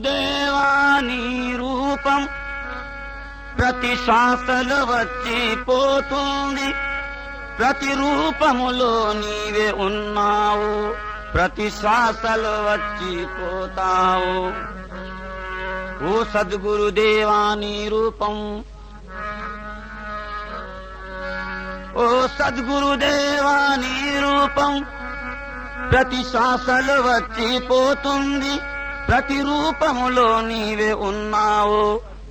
సద్గురుదేవా నీ రూపం ప్రతి శ్వాసలో వచ్చి పోతుంది. ప్రతి రూపములో నీవే ఉన్నావు, ప్రతి శ్వాసలో వచ్చి పోతావు. ఓ సద్గురుదేవా నీ రూపం, ఓ సద్గురుదేవా నీ రూపం ప్రతి శ్వాసలో వచ్చి పోతుంది. ప్రతి రూపములో నీవే ఉన్నావు,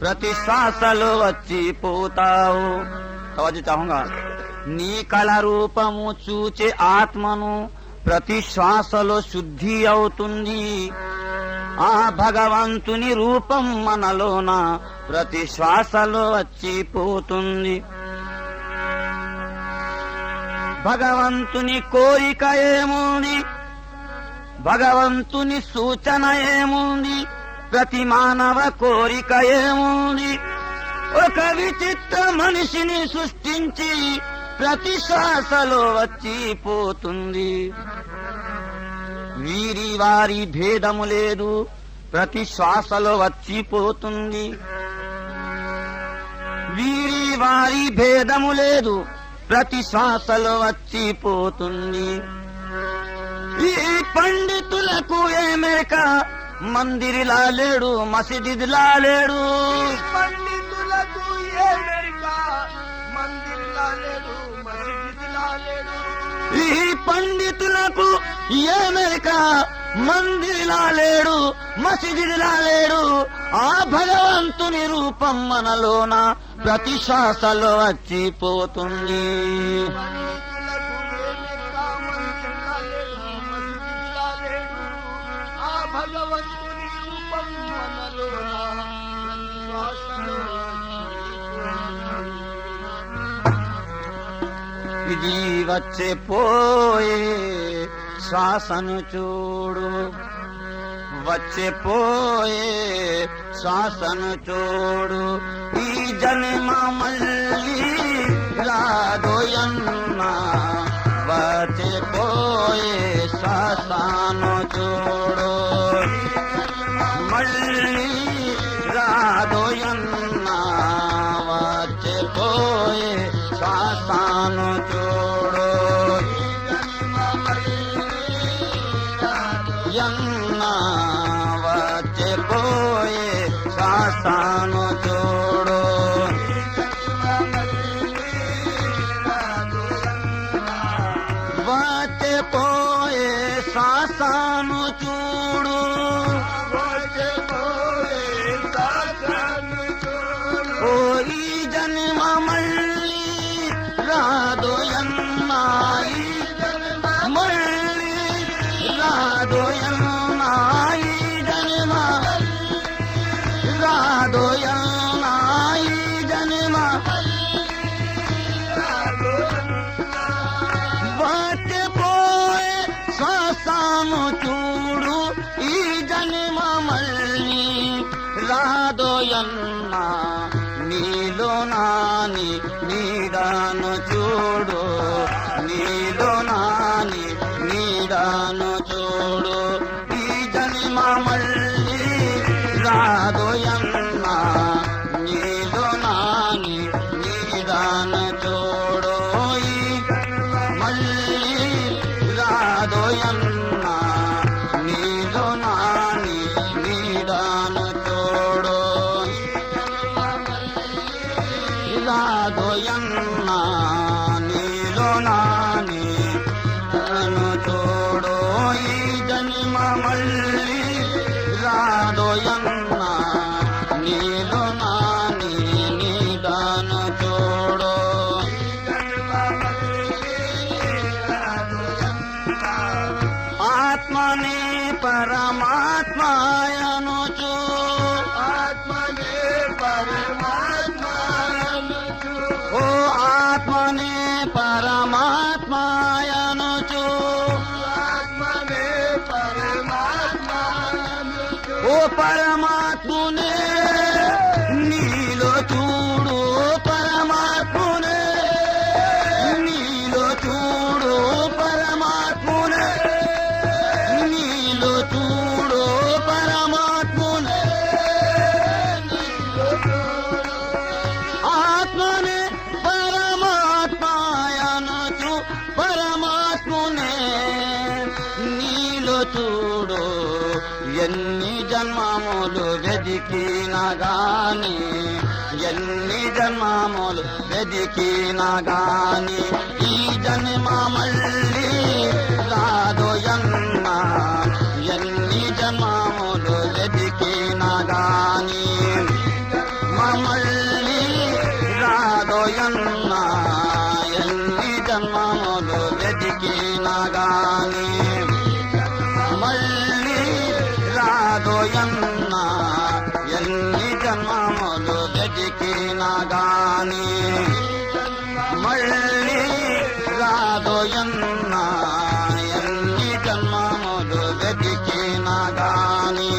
ప్రతి శ్వాసలో వచ్చి పోతావు. తవజ్జో చాహూంగా. నీ కళ రూపము చూచే ఆత్మను ప్రతి శ్వాసలో శుద్ధి అవుతుంది. ఆ భగవంతుని రూపం మనలోన ప్రతి శ్వాసలో వచ్చి పోతుంది. భగవంతుని కోరిక ఏముంది, భగవంతుని సూచన ఏముంది, ప్రతి మానవ కోరిక ఏముంది. ఒక విచిత్ర మనిషిని సృష్టించి ప్రతి శ్వాసలో వచ్చి పోతుంది. వీరి వారి భేదము లేదు, ప్రతి శ్వాసలో వచ్చి పోతుంది. వీరి వారి భేదము లేదు, ప్రతి శ్వాసలో వచ్చి పోతుంది. ఈ పండితులకు ఏమేక మందిరిలా లేడు, మసీదులా లేడు. పండితులకు ఏమేక మందిరిలా లేడు, మసీదులా లేడు. ఈ పండితులకు ఏమేక మందిరిలా లేడు, మసీదులా లేడు. ఆ భగవంతుని రూపం మనలోన ప్రతి శ్వాసలో వచ్చి పోతుంది. భగవంతుని రూపం మనలోన ఇది వచ్చే పోయే శ్వాసను చూడు, వచ్చే పోయే శ్వాసను చూడు. ఈ జన్మ మళ్ళీ రాదోయన్నా, వచ్చే పోయే శ్వాసను చూడు. మళ్ళీ రాదోయన్నా, వచ్చే పోయే శ్వాసను చూడు. యన్నా వచ్చే పోయే శ్వాసను చూడు. వచ్చే పోయే శ్వాసను చూడు. ఓ ఈ జన్మ మళ్ళీ రాదోయన్నా, ఈ జన్మ మళ్ళీ రాదోయన్నా, ఈ జన్మ రాదోయన్నా, ఈ జన్మ వచ్చే పోయే శ్వాసను చూడు. ఈ జన్మ మళ్ళీ రాదోయన్నా, నీలో నాని నీడాను చూడు, నీలో నాని నీడాను చూడు. ఈ జన్మ మళ్ళీ రాదోయన్నా, నీలో నాని నీడాను చూడు. ఈ మళ్ళీ రాదోయన్నా, నీలో నాని నీడాను చూడు. రాదోయన్నా, నీలో నాని నన్ను చూడు. ఈ జన్మ మళ్ళీ రాదోయన్నా, నీలో నాని నీడాను చూడు. ఆత్మనే పరమాత్మయను చూ, ఆత్మనే పరమాత్మను ఓ ఆత్మనే పరమాత్మయను చూ, ఆత్మనే పరమాత్మను ఓ పరమాత్మునే నీలో చూడు. పరమాత్మునే నీలో చూడు, పరమాత్మునే నీలో చూడు. పరమాత్మునే జన్మములు వెదికినా గాని ఎన్ని జన్మములు వెదికినా గాని ఈ జన్మ మళ్ళీ రాదోయన్న ఎన్ని జన్మములు వెదికినా గాని మళ్ళీ రాదోయన్న ఎన్ని జన్మములు వెదికినా గాని మళ్ళీ రాదోయన్న ఎన్ని జన్మములు వెదికినా గాని మళ్ళీ రాదోయన్న ఎన్ని జన్మములు వెదికినా గాని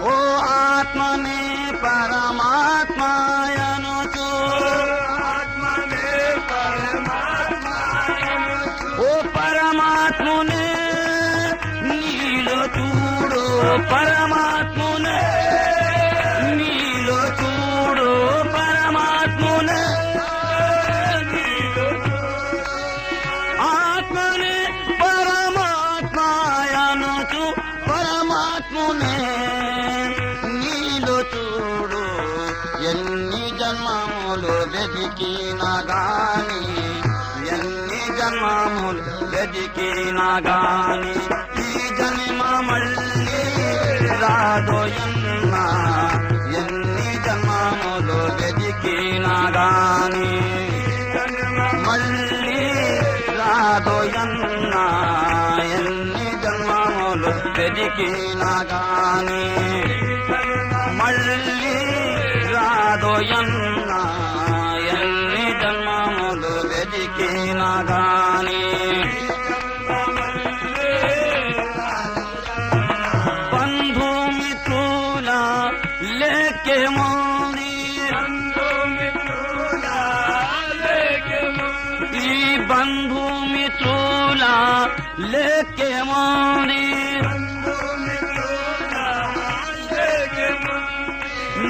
ఓ ఆత్మనే పరమాత్మయనుచు ఓ పరమాత్మునే నీలో చూడు పరమాత్మునే నీలో చూడు పరమాత్మునే ఆత్మనే పరమాత్మయనుచు పరమాత్మునే నీలో చూడు ఎన్ని జన్మములు వెతికినా గాని ఎన్ని జన్మములు వెతికినా గాని ఈ జన్మ మళ్ళీ రాదోయన్న ఎన్ని జన్మములు వెతికినా గాని మళ్ళీ రాదోయన్న ఎన్ని జన్మములు వెతికినా గాని మళ్ళీ రాదోయన్న ఎన్ని జన్మములు వెతికినా గాని బంధుమిత్రుల లెక్కేముంది ఈ బంధుమిత్రుల లెక్కేముంది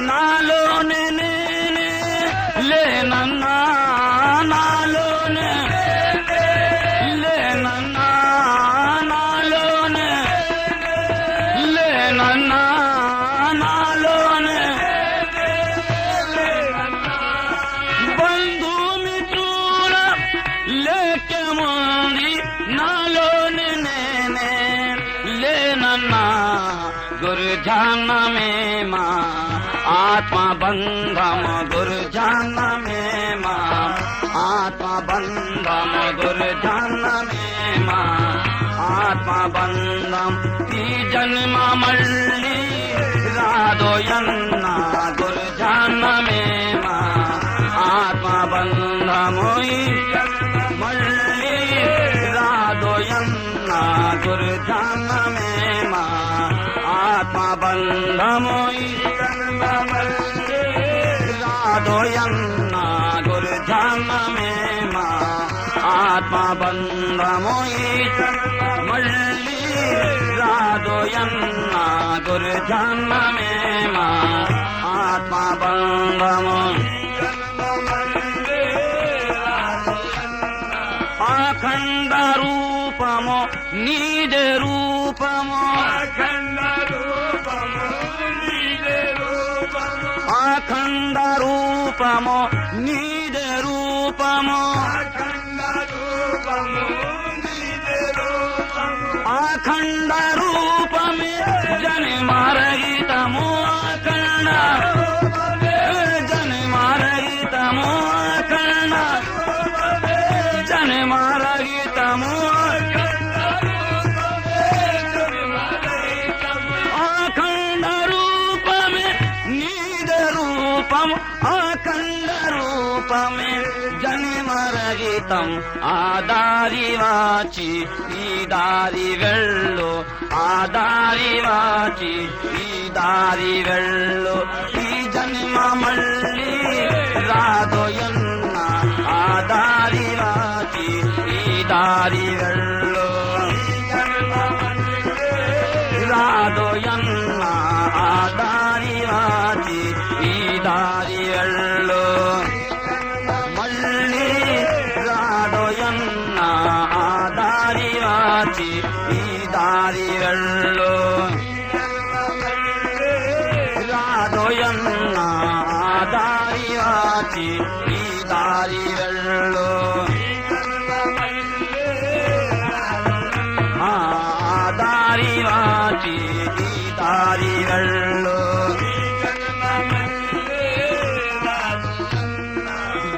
నాలోనే నేనే లేనన్నా నాలోనే లేనన్నా నాలోనే లేనన్నా నాలోనే బంధుమిత్రుల లెక్కేముంది నాలోనే నేనే లేనన్నా గురుజానమేమా ఆత్మబంధం గురుజానమేమా ఆత్మబంధం గురుజానమేమా ఆత్మబంధం ఈ జన్మ మళ్ళీ రాదోయన్న గురుజానమేమా ఆత్మబంధము ఈ మళ్ళీ రాదోయన్న గురుజానమేమా ఆత్మబంధము ఈ రాదోయన్న గురుజానమేమా ఆత్మబంధము ఈ మళ్ళీ రాదోయన్న గురుజానమేమా ఆత్మబంధము అఖండ రూపము నీదే రూపము అఖండ రూపము నీదే రూపము అఖండ రూపమే జన్మరహితము అఖండ జన్మరహితము అఖండ జన్మరహితము అఖండ రూపమే నీద రూపము అఖండ రూపమే జన్మరహితం ఆదారి వాచి ఈ దారి వెళ్ళు ఆదారి వాచి ఈ దారి వెళ్ళు ఈ జన్మ మళ్ళీ రాదోయన్న ఆదారి వాచి ఈ దారి వెళ్ళు రాదోయన్న ఆదారి వాచి ఈ దారి వెళ్ళు మళ్ళీ రాదోయన్న ఆదారి వాచి వాచి ఈ దారి వెళ్ళు ఆ దారి వాచి ఈ దారి వెళ్ళు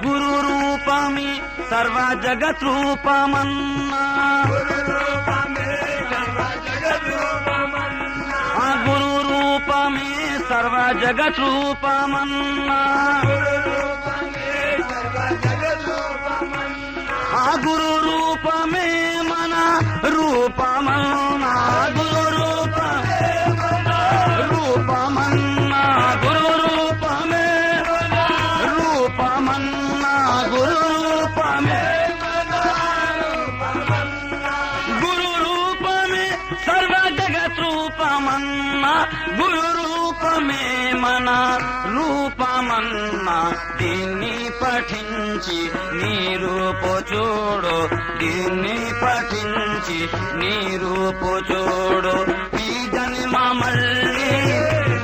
గురు రూపమి సర్వ జగత్ రూపమన్నా ఆ గురు రూపమే సర్వ జగత్ రూపమన్నా ఆ గురు రూపమే మన రూపమన్నా గురు రూపమన్నా గురు రూపమే రూపమన్నా గురు రూపమే గురు రూపమే సర్వ జగత్ రూపమన్నా గురు రూపమే మన రూపమన్నా దీన్ని పఠించి నీ రూపు చూడు దీన్ని పఠించి నీ రూపు చూడు ఈ జన్మ మళ్ళీ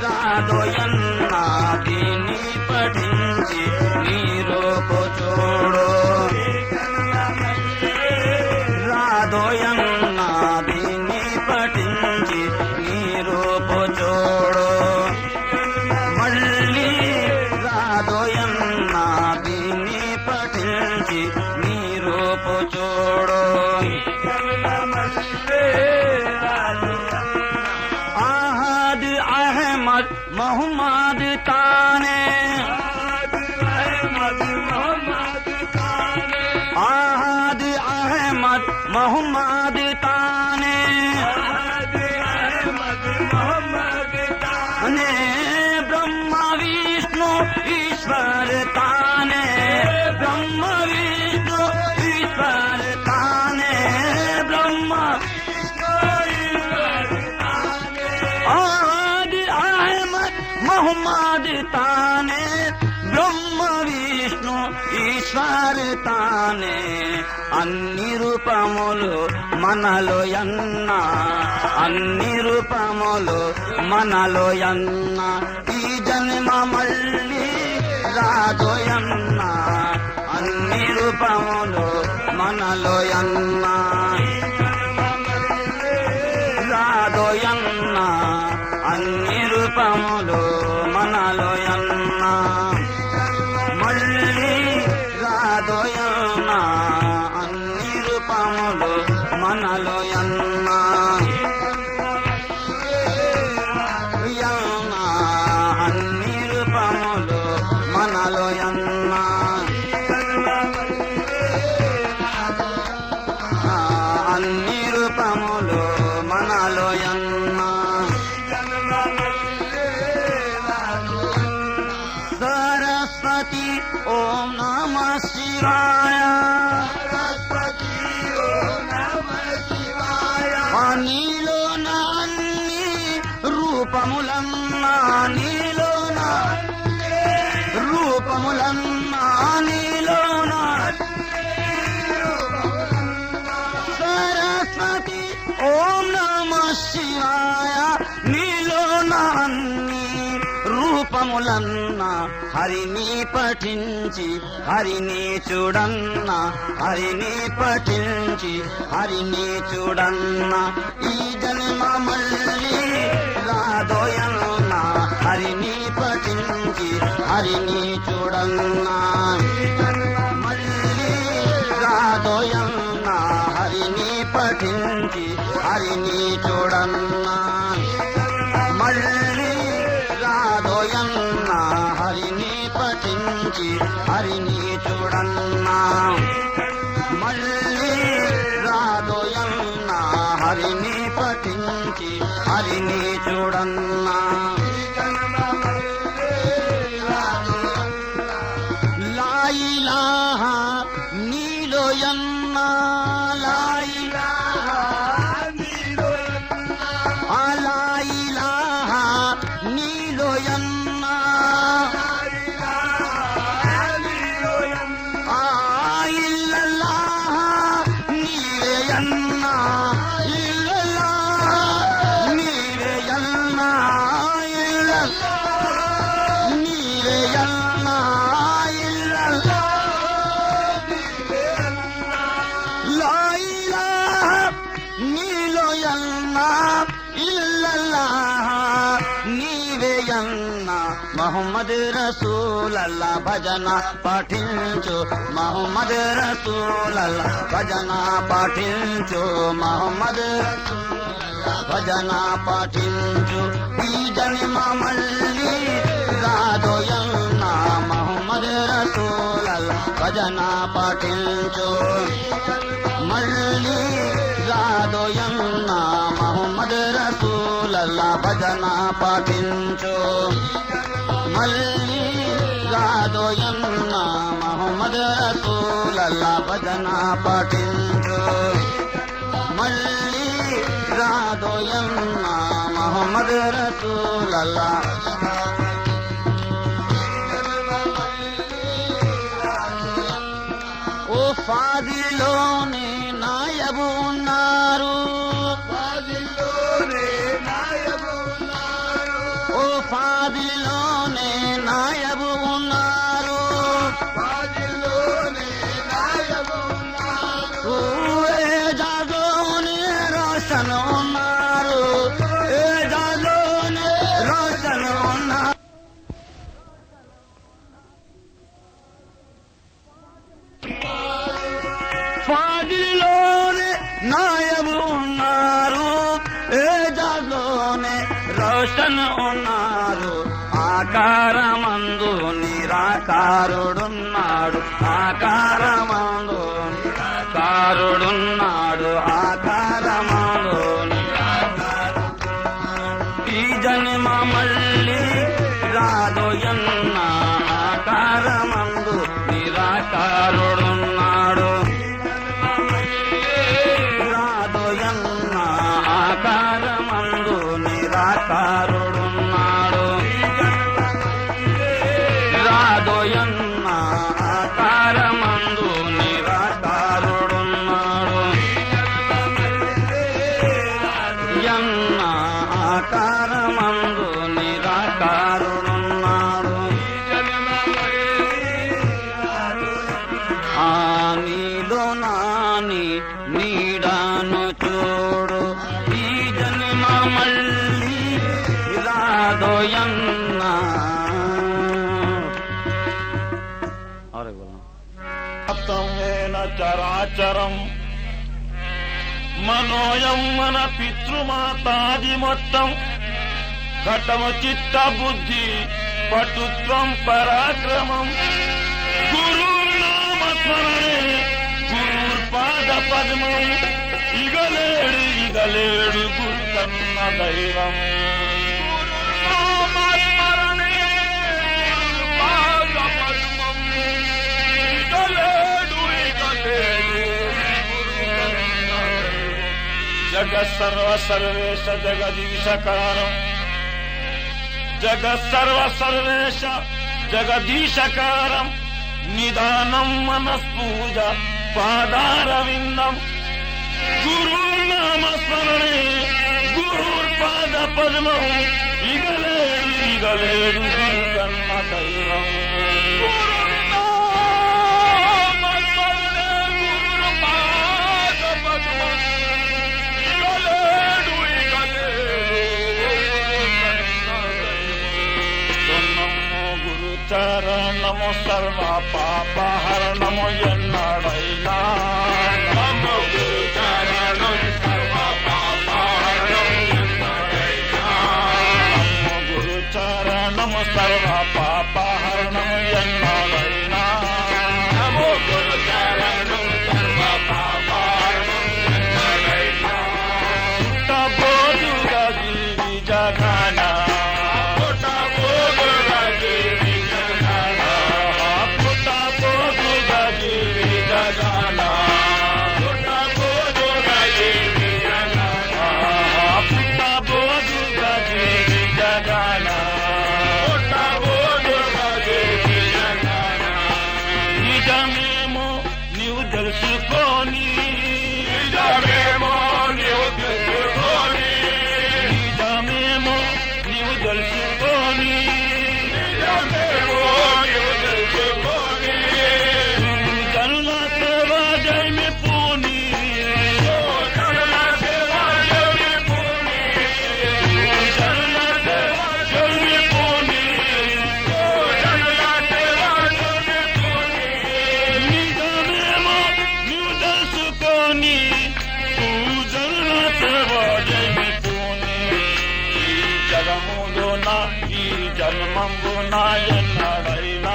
రాదోయన్నా దీన్ని పఠించి నీ రూపు చూడు రాదోయన్నా దీన్ని పఠించి నీ రూపు చూడు మళ్ళీ రాదోయన్నా దీన్ని పఠించి నీ రూపు చూడు ఆహాద్ అహ్మద్ మొహమ్మద్ తానే ఆహాద్ అహ్మద్ మొహమ్మద్ తానే ने ब्रह्मा विष्णु ईश्वर ताने ब्रह्मा विष्णु ईश्वर ताने ब्रह्मा आदि अहमद मोहम्मद ताने ब्रह्म विष्णु ఈశ్వర తానే అన్ని రూపములు మనలో యన్న అన్ని రూపములు మనలో యన్న ఈ జన్మ మళ్ళీ రాదోయన్న అన్ని రూపములు మనలో యన్న రాదోయన్న అన్ని రూపములు మనలో యన్న మళ్ళీ రాదోయన్న అన్ని రూపములు మనలో యన్న యన్న అన్ని రూపములు మనలో యన్న అన్ని రూపములు మనలో యన్న సరస్వతి ఓం నమః శివాయ నీలోన అన్ని రూపములన్నా నీలోన రూపములన్నా నీలోన సరస్వతి ఓం నమః శివాయ నీలోన అన్ని రూపములన్న హరిని పఠించి హరిని చూడన్న హరిని పఠించి హరిని చూడన్న ఈ జన్మ మళ్ళీ రాదోయన్న హరిని పఠించి హరిని చూడన్న మళ్ళీ రాదోయన్న హరిని పఠించి హరిని చూడన్న మళ్ళీ రాదోయన్న హరిని పఠించి హరిని చూడన్న మళ్ళీ రాదోయన్న హరిని పఠించి హరిని చూడన్న లా ఇలాహా నీలోయన్న లా ఇలాహా లా ఇలాహా నీలోయన్న ఇల్లల్లాహ్ నీవేయన్న ఇల్లల్లాహ్ నీవేయన్న నీవేయన్న మహమ్మద్ రసూలల్లా భజన పఠించు మహమ్మద్ రసూలల్లా భజన పఠించు మహమ్మద్ భజన పఠించు ఈ జన్మ మళ్ళీ రాదోయన్న మహమ్మద్ రసూలల్లా భజన పఠించు మళ్ళీ రాదోయన్న మహమ్మద్ రసూలల్లా భజన పఠించు మళ్ళీ రాదోయన్న మహమ్మద్ రసూలల్లా భజన పఠించు మళ్ళీ రాదోయన్న మహమ్మద్ రసూలల్లా ఓ ఫాదిలోనే నాయబు ఉన్నారు ఓ ఫాదిలోనే నాయబు ఉన్నారు ఓ ఏజాదోనే రోషన్ ఉన్నారు ఏజాదోనే రోషన్ ఉన్నారు ఫాదిలోనే నాయబు ఉన్నారు ఏజాదోనే రోషన్ ఉన్నారు ఆకారమందు నిరాకారుడున్నాడు ఆకారమందు నిరాకారుడున్నాడు ఆకారమందు ఈ జన్మ మళ్ళీ రాదోయన్న ఆకారమందు నిరాకారుడున్నాడు రాదోయన్న ఆకారమందు నిరాకారుడున్నాడు రాదోయన్న ఆకారమందు నిరాకారుడున్నాడు యన్న ఆకారమందు నిరాకారుడున్నాడు ఆ నీలో నాని నీడాను చూడు ఈ జన్మ మళ్ళీ రాదోయన్న సప్తమేన చరాచరం మనోయం మన పితృమాతాది మొత్తం ఘటమ చిత్త బుద్ధి పటుత్వం పరాక్రమం గురునామ స్మరణే గురుపాద పద్మం ఇగలేడు గురు కన్న దైవం జగత్ సర్వ సర్వేశ జగదీశకారం జగత్ సర్వ సర్వేశ జగదీశకారం నిదానం మనస్పూజ పాదారవిందం గురునామ స్మరణే గురుపాద పద్మం ఇగలేడు గురు కన్న దైవం చరణము సర్వ పాపహరణము ఎన్నడైనా నమో గురు చరణం సర్వ పాపహరణం ఎన్నడైనా నమో గురు చరణము సర్వ పాపహరణం ఎన్నడైనా నమో గురు చరణం సర్వ పాపహరణం ఎన్నడైనా పుట్టబోదుగా జీవి జగన పుట్టబోదుగా జీవి జగన జన్మంబు నాయన్నడైనా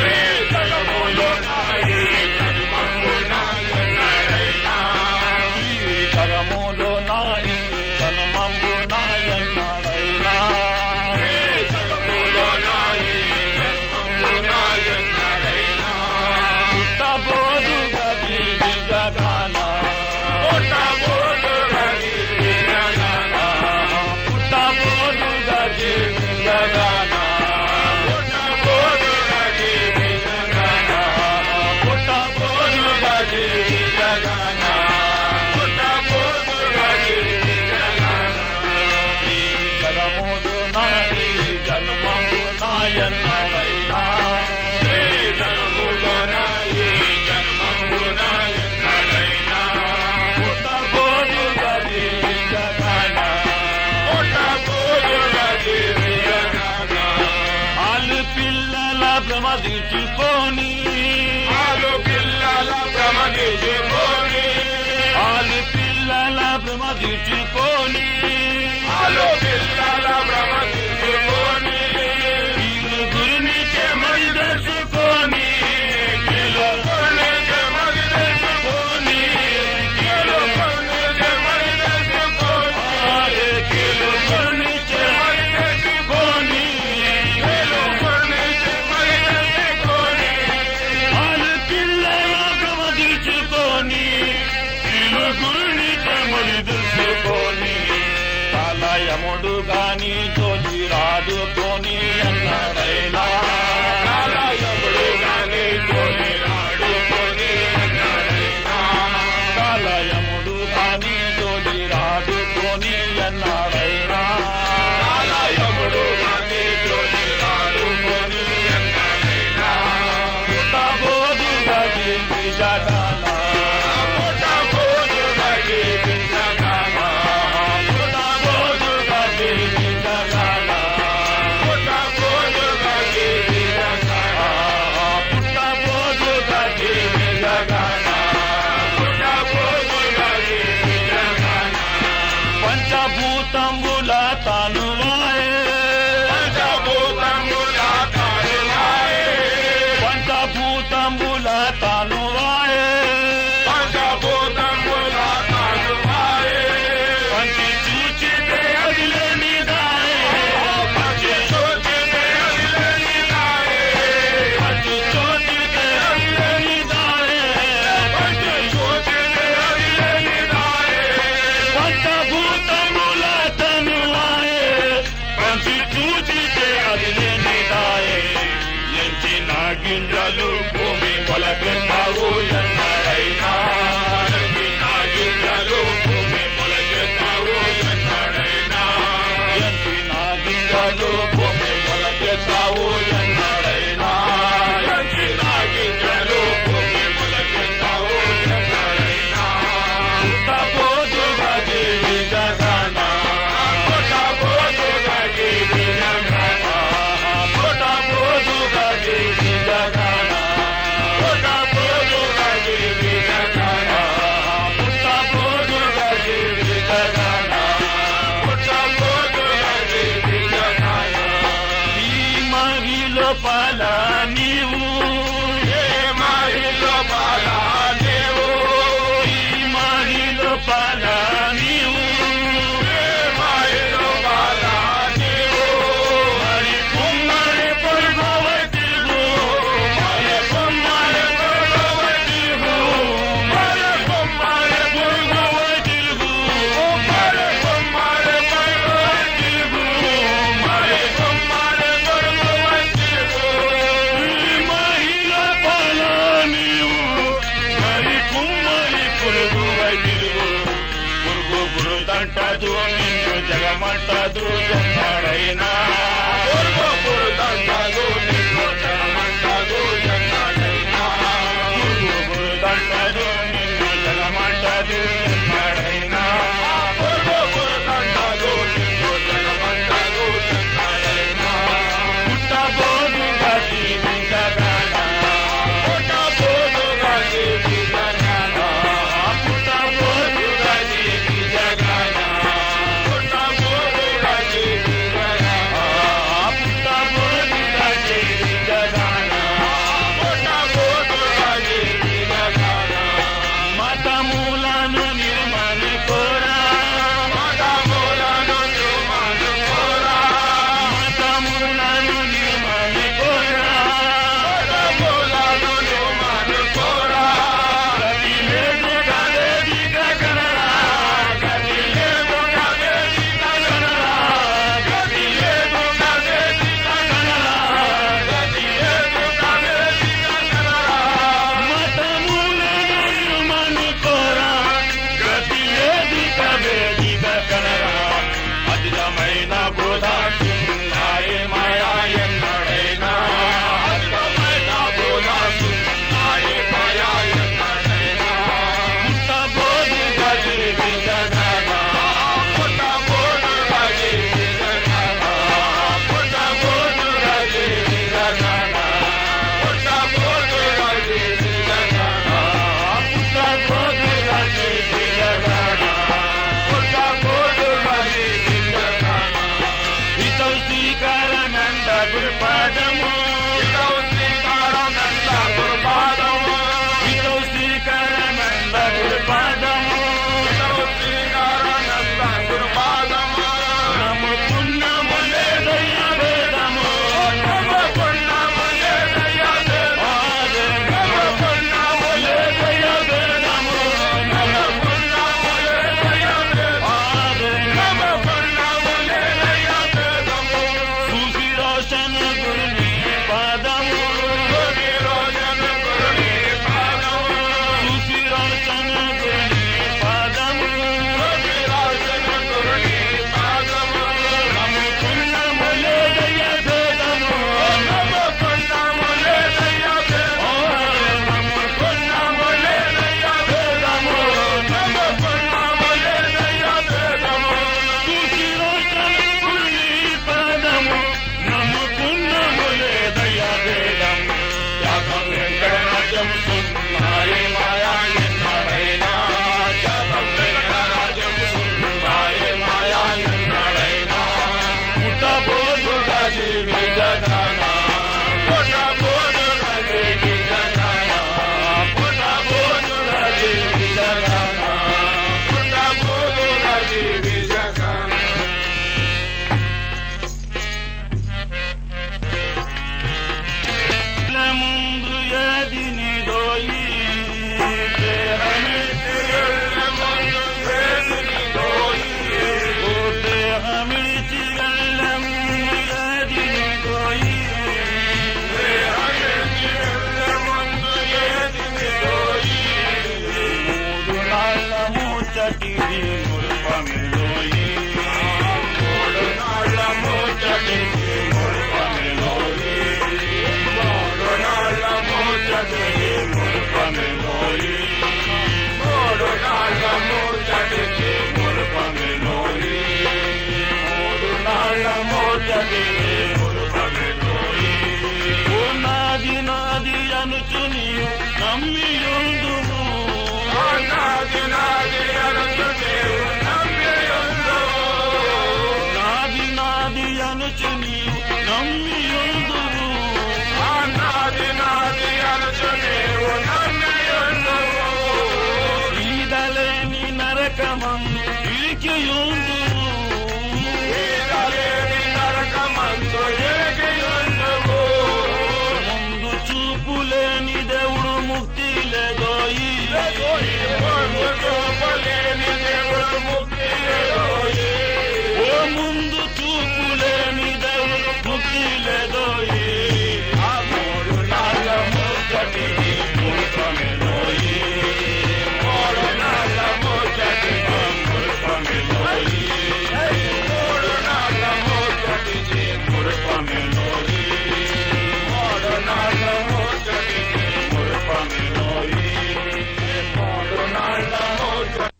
ఈ జగములో నాయి జన్మంబు నాయన్నడైనా ఈ జగములో నాయి జన్మంబు నాయన్నడైనా ఈ జగములో నాయి జన్మంబు నాయన్నడైనా పుట్టబోదు గది జగన పుట్టబోదు గది జగన పుట్టబోదు గది జగన పుట్టబోదు గది జగన పుట్టబోదు గది జగన పుట్టబోదు గది జగన ఈ జగములు నాయి జన్మము నాయన్నడైనా ఈ జగములు నాయి జన్మము నాయన్నడైనా పుట్టబోదు గది జగన పుట్టబోదు గది జగన ఆలు పిల్లల ప్రమదించుకొని ఆలు పిల్లల ప్రమదించుకొని ఆలు పిల్లల ప్రమదించుకొని ఆలు పిల్లల ప్రమదించుకొని వీళ్ళు గురినికే మరి తెలుసుకొని వీళ్ళు గురినికే మరి తెలుసుకొని వీళ్ళు గురినికే మరి తెలుసుకొని వీళ్ళు గురినికే మరి తెలుసుకొని వీళ్ళు గురినికే మరి తెలుసుకొని ఆలు పిల్లల ప్రమదించుకొని వీళ్ళు గురినికే మరి తెలుసుకొని కాలయముడు గాని తోచి రాడుకొని అన్నాడైనా కాలయముడు గాని తోచి రాడుకొని అన్నాడైనా కాలయముడు గాని తోచి రాడుకొని అన్నాడైనా కాలయముడు గాని తోచి రాడుకొని అన్నాడైనా పుట్టబోదు గది జగన పుట్టబోదు గది జగన పుట్టబోదు గది జగన పుట్టబోదు గది జగన పుట్టబోదు గది జగన పుట్టబోదు గది జగన పంచభూతంబుల తనువాయే పంచభూతంబుల తనువాయే పంచభూతంబుల తనువాయే పంచభూతంబుల తనువాయే పంచి చూచితే అదిలేని దాయే పంచి చూచితే అదిలేని దాయే పంచి చూచితే అదిలేని దాయే పంచి చూచితే అదిలేని దాయే పంచభూతముల తనువాయే పంచి చూచితే అదిలేని దాయే ఎంచి నాగింజలు భూమి మొలకెత్తావు ఎన్నడైనా ఎంచి నాగింజలు భూమి మొలకెత్తావు ఎన్నడైనా ఎంచి నాగింజలు భూమి మొలకెత్తావు ఎన్నడైనా ఎంచి నాగింజలు భూమి మొలకెత్తావు ఎన్నడైనా పుట్టబోదు గది జగన పుట్టబోదు గది జగన పుట్టబోదు గది జగన పుట్టబోదు గది జగన పుట్టబోదు గది జగన పుట్టబోదు గది జగన ఈ మహిలో పల నీవు ఏ మహిలో పల నీవు ఈ మహిలో పల నీవు ఏ మహిలో పల నీవు మరి కుమ్మరి పొరుగవై తిరుగు మరి కుమ్మరి పొరుగవై తిరుగు మరి కుమ్మరి పొరుగవై తిరుగు మరి కుమ్మరి పొరుగవై తిరుగు మరి కుమ్మరి పొరుగవై తిరుగు ఈ మహిళ పల నీవు మరి కుమ్మరి పొరుగవై తిరుగు పురుగు పురుదంటదు నిన్ను జగమంటదు ఎన్నడైనా పురుగు పురుదంటదు నిన్ను జగమంటదు ఎన్నడైనా పురుగు పురుదంటదు నిన్ను జగమంటదు ఎన్నడైనా పురుగు పురుదంటదు నిన్ను జగమంటదు ఎన్నడైనా పుట్టబోదు గది జగన పుట్టబోదు గది జగన పుట్టబోదు గది జగన అనుచు నీవు నమ్మియుందువు నాది నాది అనుచు నీవు నమ్మియుందువు నాది నాది అనుచు నీవు నమ్మియుందువు నాది నాది అనుచు నీవు నమ్మియుందువు ఈదలేని నరకమందు ఇరికియుందువు ఈదలేని నరకమందు ఇరికియుందువు ముందు చూపులేని దేవుడు ముక్తి లేదోయి ముందు చూపలేని దేవుడు ముక్తి లేదోయి ఓ ముందు చూపులేని దేవుడు ముక్తి లేదోయి ఆ మూడు నాళ్ళ ముచ్చటికి మురుపమెలోయి మూడు నాళ్ళ ముచ్చటికి మురుపమెలోయి మూడు నాళ్ళ ముచ్చటికి మురుపమెలోయి మూడు నాళ్ళ ముచ్చటికి మురుపమెలోయి మూడు నాళ్ళ ముచ్చటికి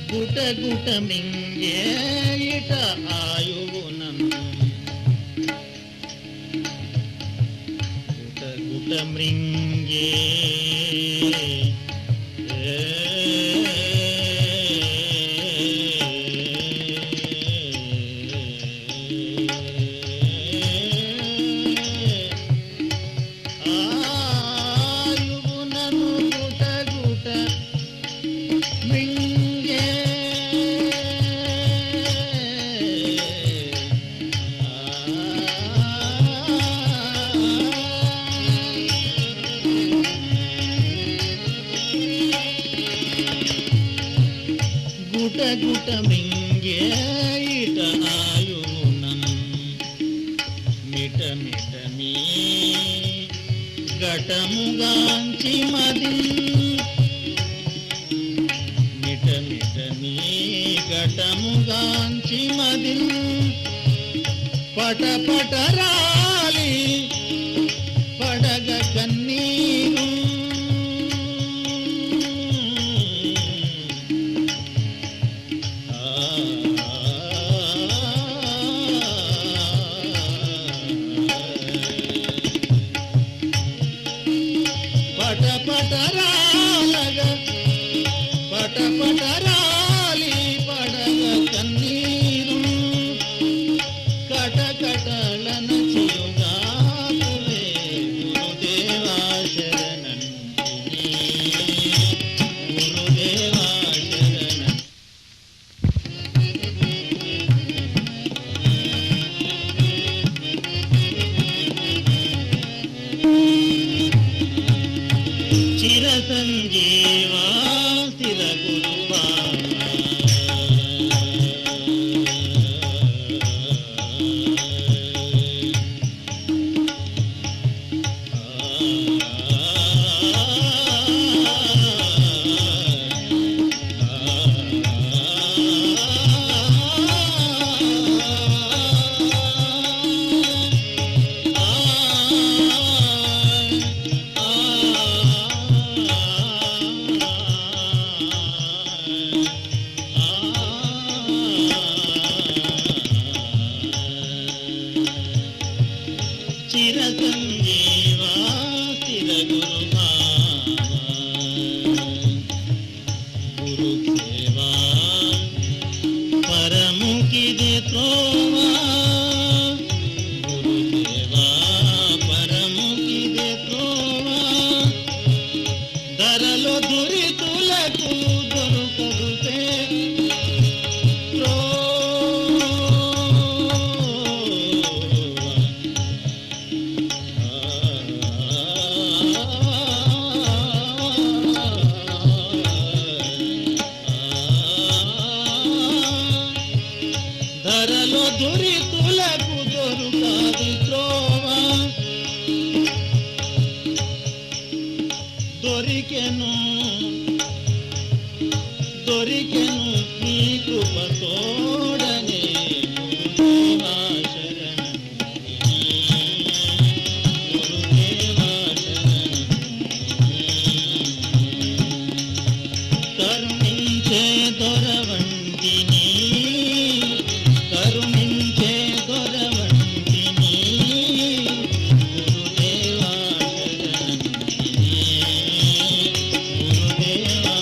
గుట గుట మింగే ఇట ఆయువునను గుట గుట మృంగే ఆయువునను గుట గుట మింగే గుట గుట మింగే ఇట ఆయునను మిట మిట మీ ఘటముగాంచి మది మిట మిట మీ ఘటముగాంచి మది పట పట రాలి పడగ కన్నీరు పట పట రాలగ పట పట రాలి పడగ కన్నీరు కట కటలన చిరుగాకులే గురుదేవా శరణంటిని గురుదేవా శరణం చిర సంజీవా స్థిర గురువా దొరికెను నీ కృప తోడనే గురుదేవా శరణం గురుదేవా శరణం కరుణించే దొరవంటిని కరుణించే దొరవంటిని గురుదేవా శరణం గురుదేవా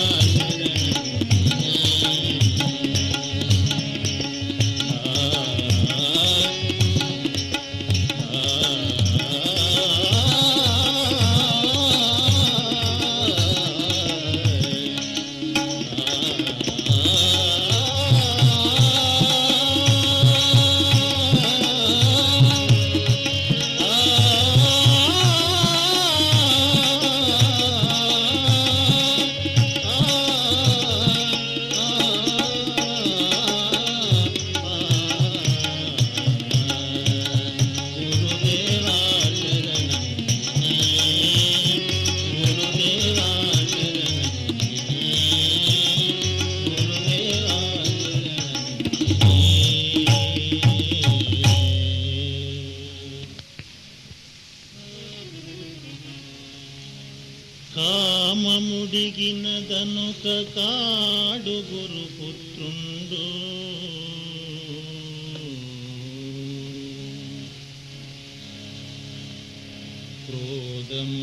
కామముడిగినదనుక కాడు గురుపుత్రుండు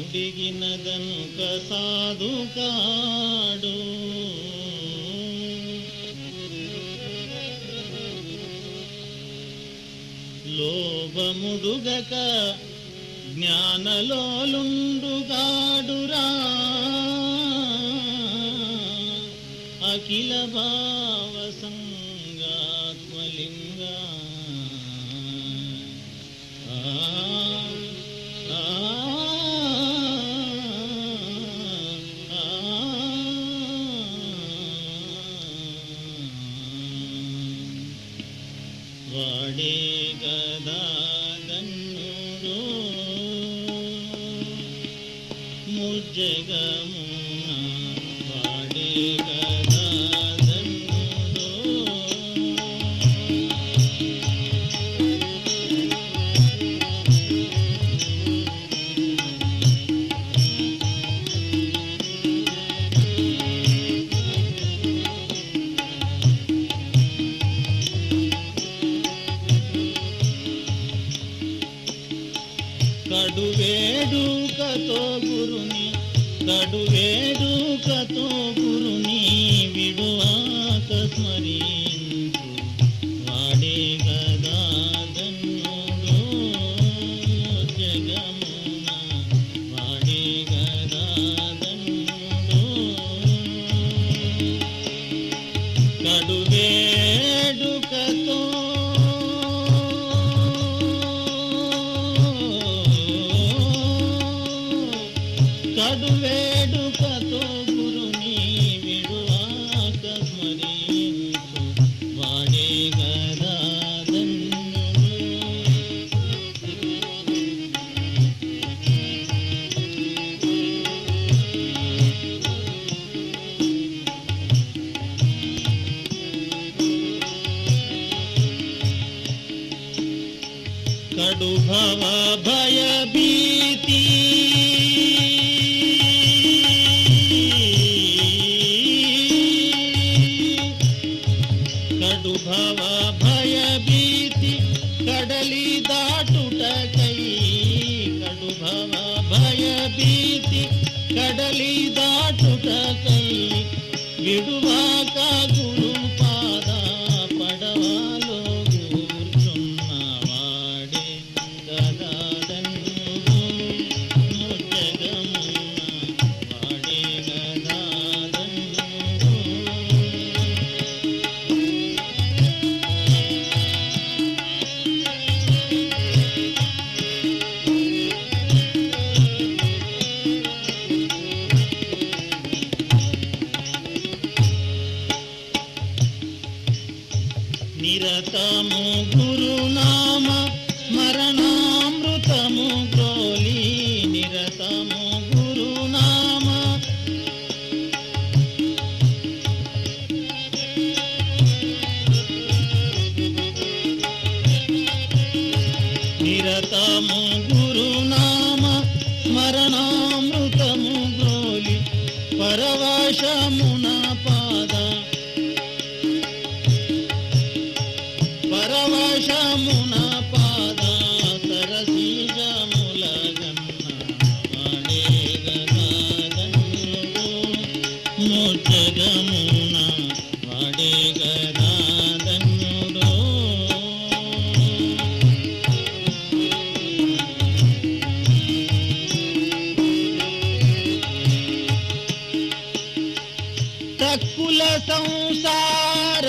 క్రోధముడిగినదనుక సాధు కాడు లోభముడుగక జ్ఞానలోలుండుగాడురా అఖిల భావ సంగాత్మలింగా వాడే గదా ధన్యుడు ముజ్జగమున వాడే గదా ధన్యుడు కడువేడుకతో గురుని విడువాక స్మరించు వాడే గదా ధన్యుడు జగమున వాడే గదా ధన్యుడు కడువేడుకతో కడువేడుకతో గురుని విడువాక స్మరించు వాడే గదా ధన్యుడు కడు భవ భయ భీతి కడు భవ భయ భీతి కడలి దాటుటకై కడు భవ భయ భీతి కడలి దాటుటకై విడువాక గురు పాద పడవలో కూర్చున్నవాడే గదా ధన్యుడు ముజ్జగమున వాడే గదా ధన్యుడు సంసార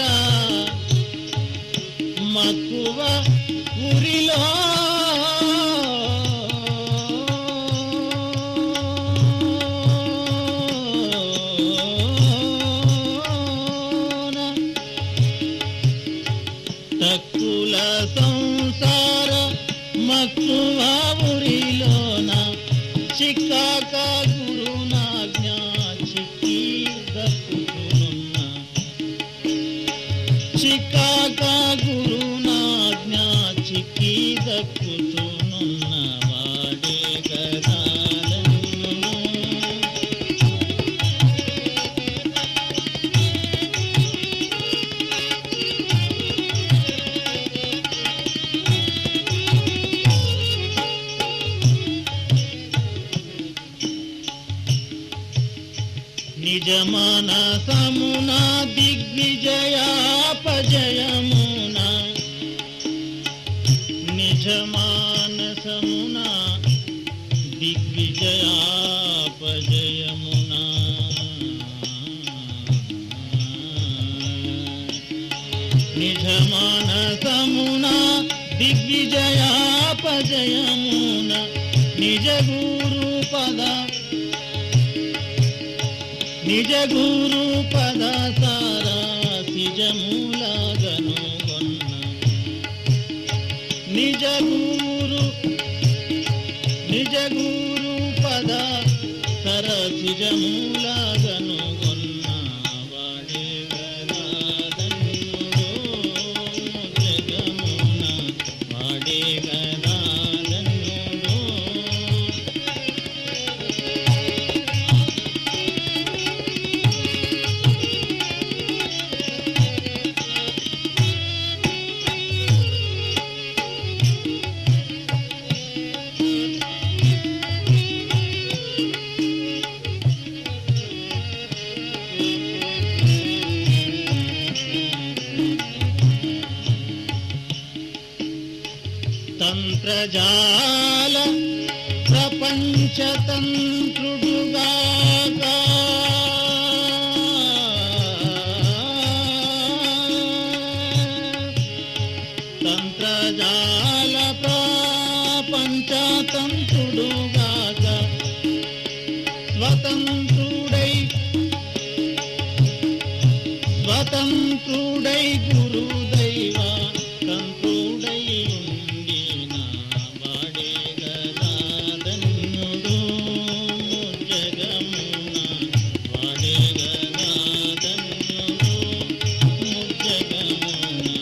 మక్కువ ఉరిలో తక్కుల సంసార మక్కువ ఉరిలోన చిక్కాక గురునాజ్ఞ చిక్కి దక్కుతున్న చిక్కాక గురునాజ్ఞ చిక్కి దక్కుతున్న వాడే గదాలను నిజమాన సమున దిగ్విజయాపజయమున నిజమాన సమున దిగ్విజయాపజయమున నిజమాన సమున దిగ్విజయాపజయమున నిజ గురు పద నిజ గురు పద సారా సిజమూలగను గొన్న నిజ గురు పద సర సిజమూలగను గొన్న వాడే గదాదన్నుడో జగమున వాడే గదాదన్నుడో తంత్రజాల ప్రపంచతంత్రుడుగాగా తంత్రజాల ప్రపంచతంత్రుడుగాగా స్వతంత్రుడై గురుదైవ తంత్రుడై ఉండిన వాడే గదాదన్నుడు జగమున వాడే గదాదన్నుడు జగమున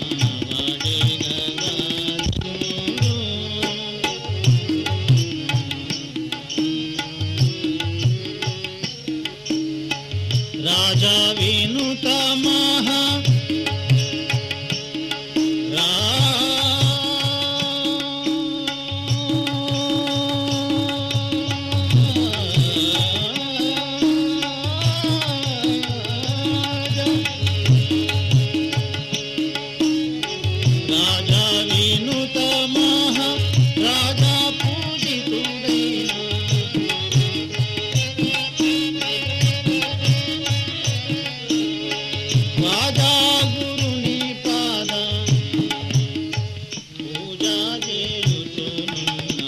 వాడే గదాదన్నుడు రాజా వినుత మహా రాజా వినుత మహా రాజా పూజితుడైన రాజా గురుని పాద పూజా చేయుచునున్న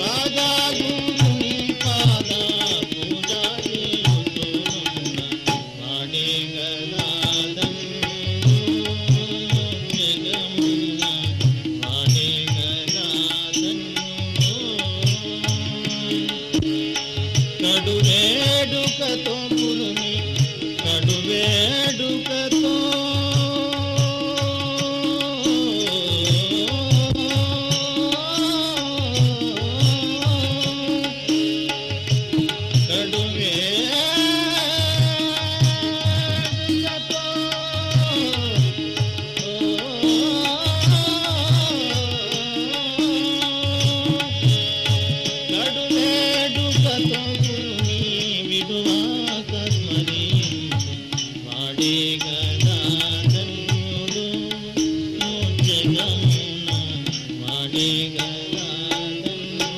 రాజా గురుని పాద పూజా చేయుచునున్న వాడే గదాదన్నుడు జగమున వాడే గదాదన్నుడు కడు వేడుకతో గురుని కడు వేడుకతో కడు వేడుకతో కడు వేడుకతో గురుని విడువాక స్మరించు వాడే గదాదన్నుడు జగమున వాడే గదాదన్నుడు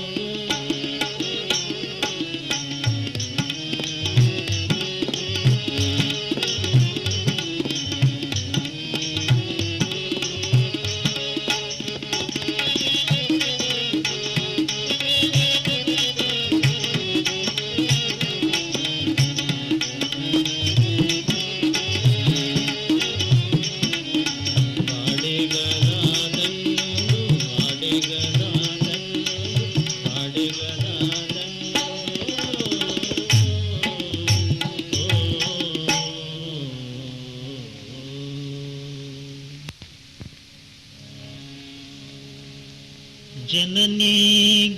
జననీ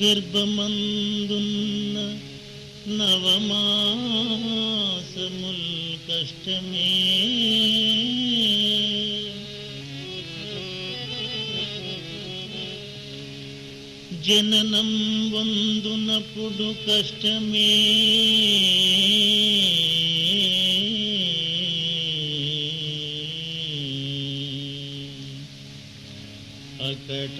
గర్భమందున్న నవమాసముల్ కష్టమే జననం వందునప్పుడు కష్టమే అకట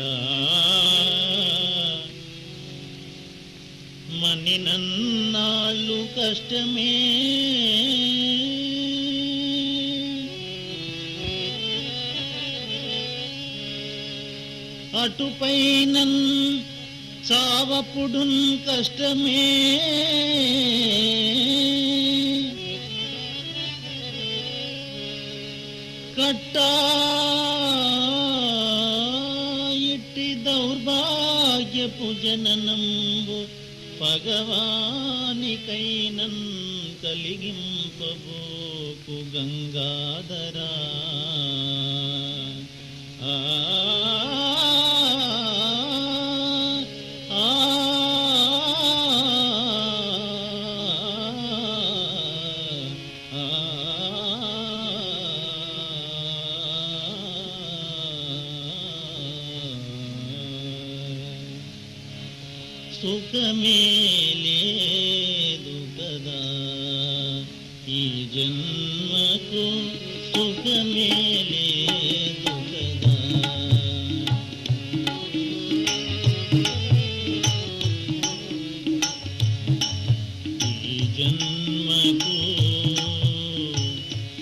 మనినన్నాళ్ళు కష్టమే అటుపైనన్ చావపుడున్ కష్టమే కట్టా ఇట్టి దౌర్భాగ్యపు జననంబు భగవానికైనన్ కలిగింపబోకు గంగాధరా ఆ సుఖమే లేదు కదా ఈ జన్మకు సుఖమే లేదు కదా ఈ జన్మకు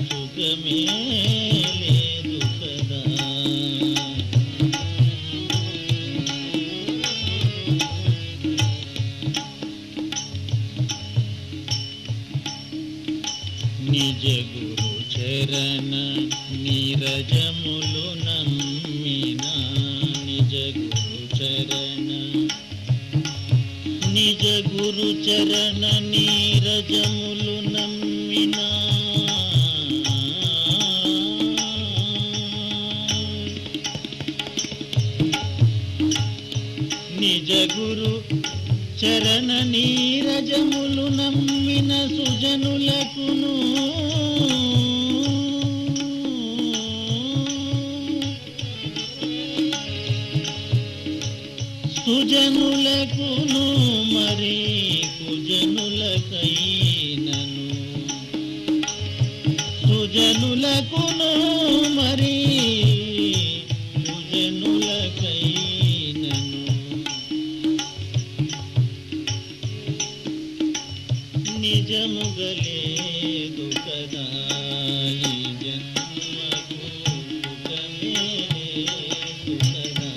సుఖమే లేదు కదా నిజ గురు చరణ నీరజములు నమ్మినా నిజ గురు చరణ నిజ గురు చరణ నీరజములు నమ్మినా నిజ గురు చరణ నీరజములు నమ్మిన సుజనులకును సుజనులకును మరి కుజనులకైనను సుజనులకును మరి కుజనులకైనను నిజముగలేదు కదా ఈ జన్మకు సుఖమే లేదు కదా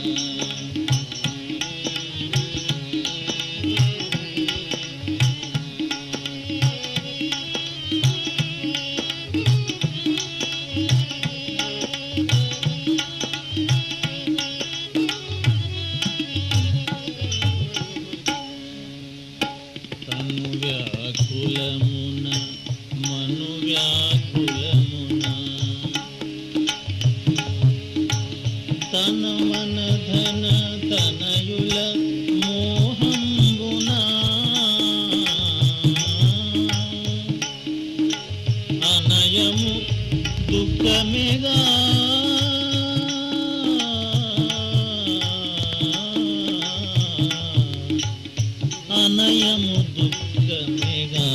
తను వ్యాకులమున మను వ్యాకులమున తన మన ధన తనయుల మోహంబున అనయము దుఃఖమేగా అనయము దుఃఖమేగా